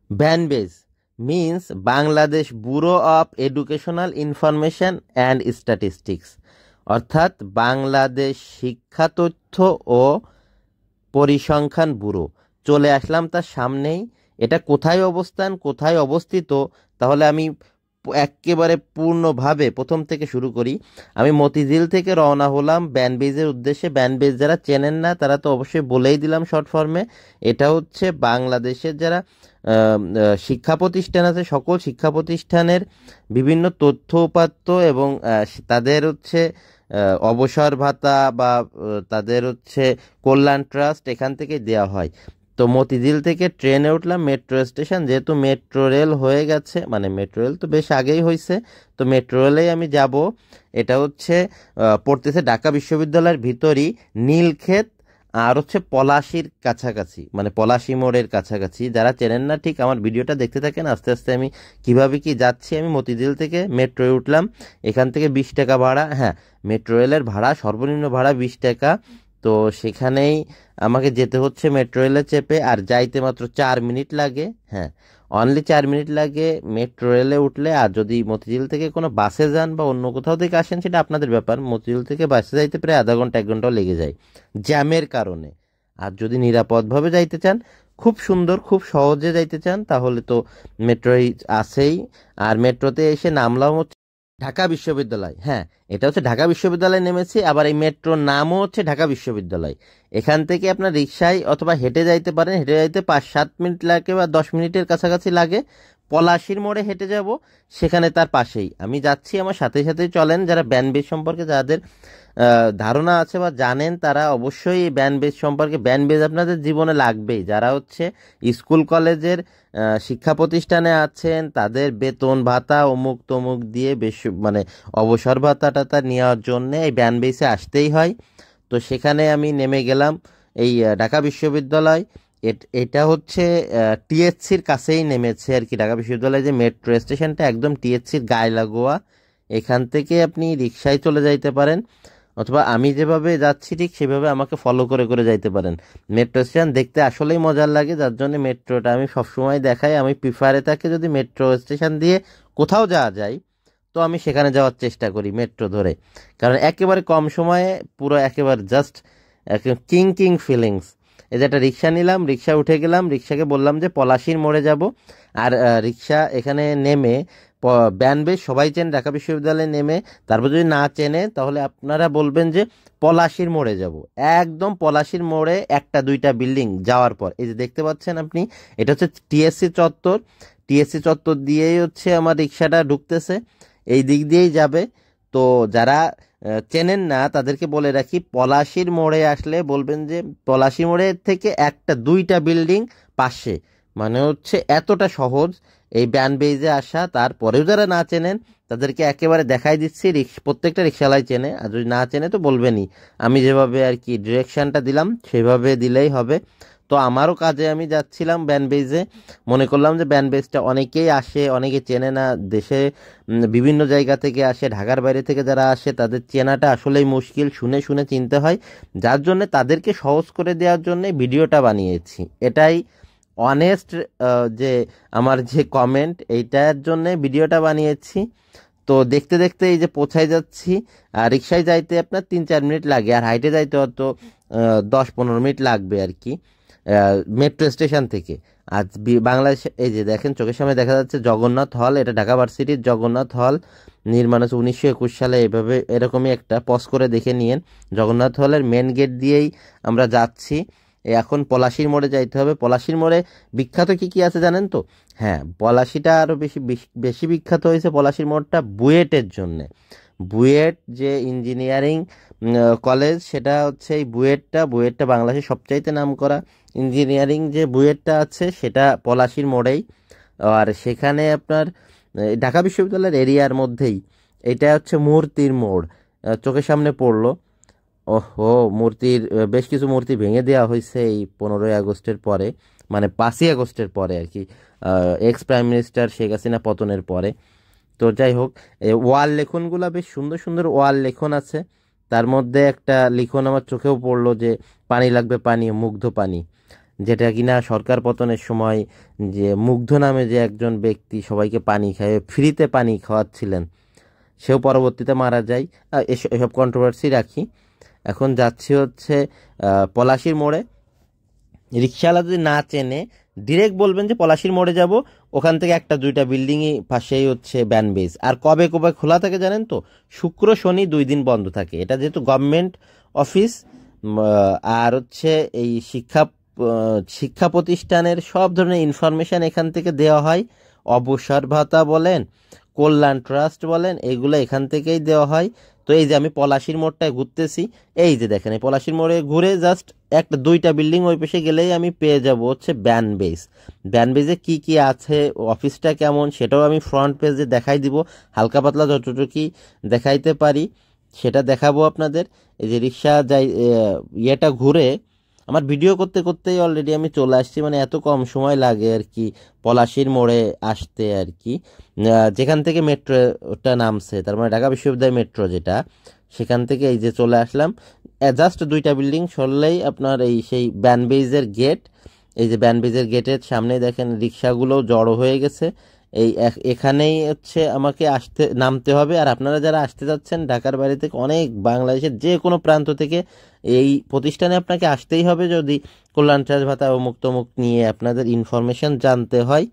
ব্যানবেজ means Bangladesh bureau of educational information and statistics, অর্থাৎ বাংলাদেশ শিক্ষা তথ্য ও পরিসংখ্যান ব্যুরো। চলে আসলাম তার সামনেই। এটা কোথায় অবস্থান, কোথায় অবস্থিত, তাহলে আমি একেবারে পূর্ণভাবে প্রথম থেকে শুরু করি। আমি মতিঝিল থেকে রওনা হলাম ব্যানবেজের উদ্দেশ্যে। ব্যানবেজ যারা চেনেন না তারা তো অবশ্যই বলেই দিলাম শর্ট ফর্মে। এটা হচ্ছে বাংলাদেশের যারা শিক্ষা প্রতিষ্ঠান আছে, সকল শিক্ষা প্রতিষ্ঠানের বিভিন্ন তথ্য উপাত্ত এবং তাদের হচ্ছে অবসর ভাতা বা তাদের হচ্ছে কল্যাণ ট্রাস্ট এখান থেকে দেওয়া হয়। তো মতিঝিল থেকে ট্রেনে উঠলাম মেট্রো স্টেশন, যেহেতু মেট্রো রেল হয়ে গেছে, মানে মেট্রো রেল তো বেশ আগেই হয়েছে, তো মেট্রো রেলেই আমি যাব। এটা হচ্ছে পড়তেছে ঢাকা বিশ্ববিদ্যালয়ের ভিতরই, নীলক্ষেত আর হচ্ছে পলাশির কাছাকাছি, মানে পলাশি মোড়ের কাছাকাছি। যারা চেনেন না ঠিক আমার ভিডিওটা দেখতে থাকেন, আস্তে আস্তে আমি কিভাবে কি যাচ্ছি। আমি মতিঝিল থেকে মেট্রোয় উঠলাম, এখান থেকে 20 টাকা ভাড়া। হ্যাঁ, মেট্রো রেলের ভাড়া সর্বনিম্ন ভাড়া 20 টাকা। তো সেখানেই আমাকে যেতে হচ্ছে মেট্রো রেলে চেপে, আর যাইতে মাত্র 4 মিনিট লাগে। হ্যাঁ, অনলি 4 মিনিট লাগে মেট্রো রেলে উঠলে। আর যদি মতিঝিল থেকে কোনো বাসে যান বা অন্য কোথাও থেকে আসেন সেটা আপনাদের ব্যাপার, মতিঝিল থেকে বাসে যাইতে প্রায় আধা ঘন্টা 1 ঘন্টাও লেগে যায় জ্যামের কারণে। আর যদি নিরাপদভাবে যাইতে চান, খুব সুন্দর খুব সহজে যাইতে চান, তাহলে তো মেট্রোই আছেই। আর মেট্রোতে এসে নামলাম হচ্ছে ঢাকা বিশ্ববিদ্যালয়। হ্যাঁ, এটা হচ্ছে ঢাকা বিশ্ববিদ্যালয়ে নেমেছি, আবার এই মেট্রোর নামও হচ্ছে ঢাকা বিশ্ববিদ্যালয়। এখান থেকে আপনার রিক্সায় অথবা হেঁটে যাইতে পারেন। হেঁটে যাইতে 5-7 মিনিট লাগে বা 10 মিনিটের কাছাকাছি লাগে। পলাশির মোড়ে হেঁটে যাব, সেখানে তার পাশেই আমি যাচ্ছি। আমার সাথে সাথে চলেন। যারা ব্যানবেজ সম্পর্কে যাদের ধারণা আছে বা জানেন, তারা অবশ্যই এই ব্যানবেজ সম্পর্কে, ব্যানবেজ আপনাদের জীবনে লাগবেই। যারা হচ্ছে স্কুল কলেজের শিক্ষা প্রতিষ্ঠানে আছেন, তাদের বেতন ভাতা অমুক তমুক দিয়ে বেশ মানে অবসর ভাতা টাতা নেওয়ার জন্যে এই ব্যানবেজে আসতেই হয়। তো সেখানে আমি নেমে গেলাম এই ঢাকা বিশ্ববিদ্যালয়। এটা হচ্ছে টিএসসির কাছেই নেমেছে আর কি। ঢাকা বিশ্ববিদ্যালয় যে মেট্রো স্টেশনটা একদম টিএসসির গায়ে লাগোয়া। এখান থেকে আপনি রিক্সায় চলে যাইতে পারেন, অথবা আমি যেভাবে যাচ্ছি ঠিক সেভাবে আমাকে ফলো করে করে যাইতে পারেন। মেট্রো স্টেশন দেখতে আসলেই মজার লাগে, যার জন্য মেট্রোটা আমি সবসময় দেখাই। আমি প্রিফারে থাকি যদি মেট্রো স্টেশন দিয়ে কোথাও যাওয়া যায়, তো আমি সেখানে যাওয়ার চেষ্টা করি মেট্রো ধরে। কারণ একেবারে কম সময়ে পুরো একেবারে জাস্ট কিং কিং ফিলিংস। এই যে একটা রিক্সা নিলাম, রিক্সা উঠে গেলাম, রিক্সাকে বললাম যে পলাশির মোড়ে যাব। আর রিক্সা এখানে নেমে ব্যানবেজ সবাই চেনে ঢাকা বিশ্ববিদ্যালয়ে নেমে, তারপর যদি না চেনে তাহলে আপনারা বলবেন যে পলাশির মোড়ে যাব। একদম পলাশির মোড়ে একটা দুইটা বিল্ডিং যাওয়ার পর এই যে দেখতে পাচ্ছেন আপনি, এটা হচ্ছে টিএসসি চত্বর। টিএসসি চত্বর দিয়েই হচ্ছে আমার রিক্সাটা ঢুকতেছে, এই দিক দিয়েই যাবে। তো যারা চেনেন না তাদেরকে বলে রাখি, পলাশির মোড়ে আসলে বলবেন যে পলাশি মোড়ের থেকে একটা দুইটা বিল্ডিং পাশে, মানে হচ্ছে এতটা সহজ এই ব্যানবেজে আসা। তারপরেও যারা না চেনেন তাদেরকে একেবারে দেখাই দিচ্ছি, প্রত্যেকটা রিক্সাওয়ালাই চেনে, আর যদি না চেনে তো বলবেনই। আমি যেভাবে আর কি ডিরেকশনটা দিলাম সেভাবে দিলেই হবে। তো আমারও কাজে আমি যাচ্ছিলাম ব্যানবেজে, মনে করলাম যে ব্যানবেজটা অনেকেই আসে, অনেকে চেনে না। দেশে বিভিন্ন জায়গা থেকে আসে, ঢাকার বাইরে থেকে যারা আসে তাদের চেনাটা আসলেই মুশকিল, শুনে শুনে চিনতে হয়। যার জন্য তাদেরকে সহজ করে দেওয়ার জন্য ভিডিওটা বানিয়েছি। এটাই অনেস্ট যে আমার যে কমেন্ট, এইটার জন্য ভিডিওটা বানিয়েছি। তো দেখতে দেখতে এই যে পৌঁছায় যাচ্ছি। আর রিক্সায় যাইতে আপনার 3-4 মিনিট লাগে, আর হাইটে যাইতে হয়তো 10-15 মিনিট লাগবে আর কি মেট্রো স্টেশন থেকে। আজ বাংলাদেশ এই যে দেখেন চোখের সামনে দেখা যাচ্ছে জগন্নাথ হল, এটা ঢাকা ভার্সিটির জগন্নাথ হল। নির্মাণ হচ্ছে 1921 সালে। এভাবে এরকমই একটা পজ করে দেখে নিয়েন। জগন্নাথ হলের মেন গেট দিয়েই আমরা যাচ্ছি। এখন পলাশির মোড়ে যাইতে হবে। পলাশির মোড়ে বিখ্যাত কি কি আছে জানেন তো? হ্যাঁ, পলাশিটা আরও বেশি বেশি বিখ্যাত হয়েছে পলাশির মোড়টা বুয়েটের জন্যে। বুয়েট যে ইঞ্জিনিয়ারিং কলেজ, সেটা হচ্ছে এই বুয়েটটা বাংলাদেশের সবচাইতে নামকরা ইঞ্জিনিয়ারিং যে বুয়েটটা আছে সেটা পলাশির মোড়েই। আর সেখানে আপনার ঢাকা বিশ্ববিদ্যালয়ের এরিয়ার মধ্যেই এটা হচ্ছে মূর্তির মোড়। চোখের সামনে পড়লো। ওহো, মূর্তির বেশ কিছু মূর্তি ভেঙে দেওয়া হয়েছে এই 15ই আগস্টের পরে, মানে 5ই আগস্টের পরে আর কি, x prime minister Sheikh Hasina পতনের পরে। তো যাই হোক, ওয়াল লেখনগুলো বেশ সুন্দর সুন্দর ওয়াল লেখন আছে। তার মধ্যে একটা লিখন আমার চোখেও পড়লো যে পানি লাগবে পানি, মুগ্ধ পানি। যেটা কিনা সরকার পতনের সময় যে মুগ্ধ নামে যে একজন ব্যক্তি সবাইকে পানি খাইয়ে ফ্রিতে পানি খাওয়াচ্ছিলেন, সেও পরবর্তীতে মারা যায়। এসব কন্ট্রোভার্সি রাখি। এখন যাচ্ছি হচ্ছে পলাশির মোড়ে। রিক্সাওয়ালা যদি না চেনে ডিরেক্ট বলবেন যে পলাশির মোড়ে যাব, ওখান থেকে একটা দুইটা বিল্ডিংই পাশেই হচ্ছে ব্যানবেজ। আর কবে কবে খোলা থাকে জানেন তো? শুক্র শনি 2 দিন বন্ধ থাকে। এটা যেহেতু গভর্নমেন্ট অফিস, আর হচ্ছে এই শিক্ষা প্রতিষ্ঠানের সব ধরনের ইনফরমেশান এখান থেকে দেওয়া হয়। অবসর ভাতা বলেন, কল্যাণ ট্রাস্ট বলেন, এগুলো এখান থেকেই দেওয়া হয়। তো এই যে আমি পলাশির মোড়টায় ঘুরতেছি, এই যে দেখেন এই পলাশির মোড়ে ঘুরে জাস্ট একটা দুইটা বিল্ডিং ওই পাশে গেলেই আমি পেয়ে যাব হচ্ছে ব্যানবেজ। ব্যানবেজে কি কি আছে, অফিসটা কেমন, সেটাও আমি ফ্রন্ট পেজে দেখাই দিব। হালকা পাতলা যতটুকুই দেখাইতে পারি সেটা দেখাবো আপনাদের। এই যে রিক্সা যাই ইয়েটা ঘুরে আমার ভিডিও করতে করতেই অলরেডি আমি চলে আসছি, মানে এত কম সময় লাগে আর কি পলাশির মোড়ে আসতে আর কি। যেখান থেকে মেট্রোটা নামছে, তার মানে ঢাকা বিশ্ববিদ্যালয় মেট্রো যেটা, সেখান থেকে এই যে চলে আসলাম। জাস্ট দুইটা বিল্ডিং সরলেই আপনার এই সেই ব্যানবেজের গেট। এই যে ব্যানবেজের গেটের সামনে দেখেন রিক্সাগুলো জড়ো হয়ে গেছে। এখানেই হচ্ছে আমাকে নামতে হবে। আর আপনারা যারা আসতে যাচ্ছেন ঢাকার বাইরে থেকে, অনেক বাংলাদেশের যে কোনো প্রান্ত থেকে এই প্রতিষ্ঠানে আপনাকে আসতেই হবে যদি কল্যাণ ট্রাস্ট ভাতা অমুক তমুক নিয়ে আপনাদের ইনফরমেশন জানতে হয়।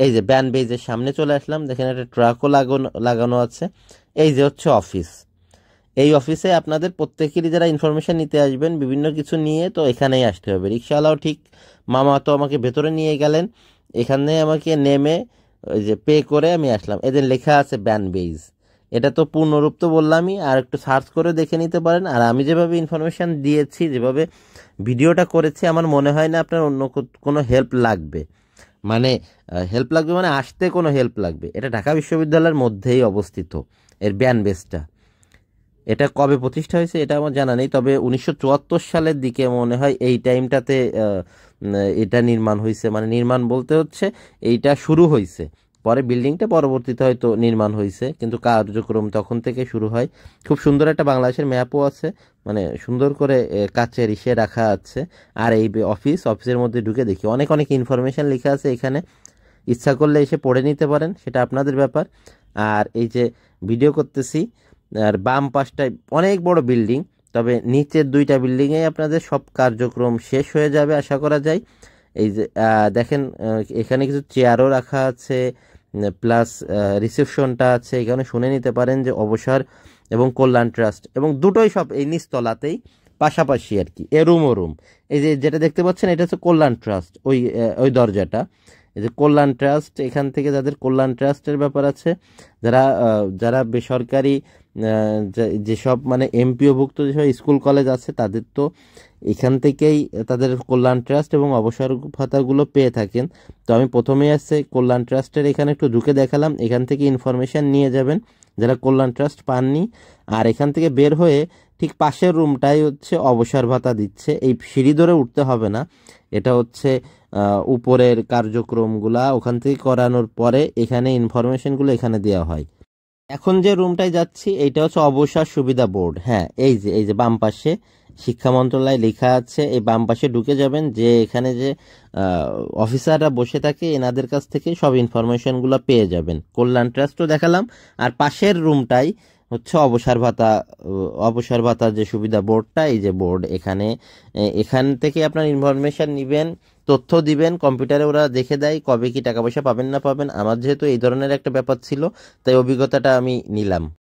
এই যে ব্যানবেজের সামনে চলে আসলাম, দেখেন একটা ট্রাকও লাগানো আছে। এই যে হচ্ছে অফিস। এই অফিসে আপনাদের প্রত্যেকেরই যারা ইনফরমেশন নিতে আসবেন বিভিন্ন কিছু নিয়ে, তো এখানেই আসতে হবে। রিক্সাওয়ালাও ঠিক, মামা তো আমাকে ভেতরে নিয়ে গেলেন, এখানে আমাকে নেমে ওই যে পে করে আমি আসলাম। এদের লেখা আছে ব্যানবেজ। এটা তো পূর্ণরূপ তো বললামই, আর একটু সার্চ করে দেখে নিতে পারেন। আর আমি যেভাবে ইনফরমেশান দিয়েছি, যেভাবে ভিডিওটা করেছি, আমার মনে হয় না আপনার অন্য কোনো হেল্প লাগবে। মানে হেল্প লাগবে মানে আসতে কোনো হেল্প লাগবে। এটা ঢাকা বিশ্ববিদ্যালয়ের মধ্যেই অবস্থিত এর ব্যানবেজটা। এটা কবে প্রতিষ্ঠা হয়েছে এটা আমার জানা নেই, তবে 1974 সালের দিকে মনে হয় এই টাইমটাতে এটা নির্মাণ হয়েছে। মানে নির্মাণ বলতে হচ্ছে এইটা শুরু হয়েছে, পরে বিল্ডিংটা পরবর্তীতে হয়তো নির্মাণ হয়েছে, কিন্তু কার্যক্রম তখন থেকে শুরু হয়। খুব সুন্দর একটা বাংলাদেশের ম্যাপও আছে, মানে সুন্দর করে কাচের ইসে রাখা আছে। আর এই অফিসের মধ্যে ঢুকে দেখি অনেক অনেক ইনফরমেশন লেখা আছে এখানে। ইচ্ছা করলে এসে পড়ে নিতে পারেন, সেটা আপনাদের ব্যাপার। আর এই যে ভিডিও করতেছি, আর বাম পাশটায় অনেক বড় বিল্ডিং, তবে নিচের দুইটা বিল্ডিংয়ে আপনাদের সব কার্যক্রম শেষ হয়ে যাবে আশা করা যায়। এই যে দেখেন এখানে কিছু চেয়ারও রাখা আছে, প্লাস রিসেপশনটা আছে। এখানে শুনে নিতে পারেন যে অবসর এবং কল্যাণ ট্রাস্ট, এবং দুটোই সব এই নিচতলাতেই পাশাপাশি আর কি, এ রুম ও রুম। এই যে যেটা দেখতে পাচ্ছেন এটা হচ্ছে কল্যাণ ট্রাস্ট, ওই দরজাটা। এই যে কল্যাণ ট্রাস্ট, এখান থেকে যাদের কল্যাণ ট্রাস্টের ব্যাপার আছে, যারা বেসরকারি যেসব মানে এমপিওভুক্ত যেসব স্কুল কলেজ আছে, তাদের তো এখান থেকেই তাদের কল্যাণ ট্রাস্ট এবং অবসর ভাতাগুলো পেয়ে থাকেন। তো আমি প্রথমেই আসছে কল্যাণ ট্রাস্টের এখানে একটু ঢুকে দেখালাম, এখান থেকে ইনফরমেশান নিয়ে যাবেন যারা কল্যাণ ট্রাস্ট পাননি। আর এখান থেকে বের হয়ে ঠিক পাশের রুমটাই হচ্ছে অবসর ভাতা দিচ্ছে। এই সিঁড়ি ধরে উঠতে হবে না, এটা হচ্ছে উপরের কার্যক্রমগুলা ওখান থেকে করানোর পরে এখানে ইনফরমেশনগুলো এখানে দেওয়া হয়। এখন যে রুমটায় যাচ্ছি এইটা হচ্ছে অবসর সুবিধা বোর্ড। হ্যাঁ, এই যে বাম পাশে শিক্ষা মন্ত্রণালয় লেখা আছে, এই বাম পাশে ঢুকে যাবেন, যে এখানে যে অফিসাররা বসে থাকে এনাদের কাছ থেকে সব ইনফরমেশনগুলো পেয়ে যাবেন। কল্যাণ ট্রাস্টও দেখালাম। আর পাশের রুমটাই হচ্ছে অবসর ভাতার যে সুবিধা বোর্ডটা, এই যে বোর্ড, এখান থেকে আপনার ইনফরমেশন নেবেন, তথ্য দিবেন, কম্পিউটারে ওরা দেখে দেয় কবে কি টাকা পয়সা পাবেন না পাবেন। আমার যেহেতু এই ধরনের একটা ব্যাপার ছিল, তাই অভিজ্ঞতাটা আমি নিলাম।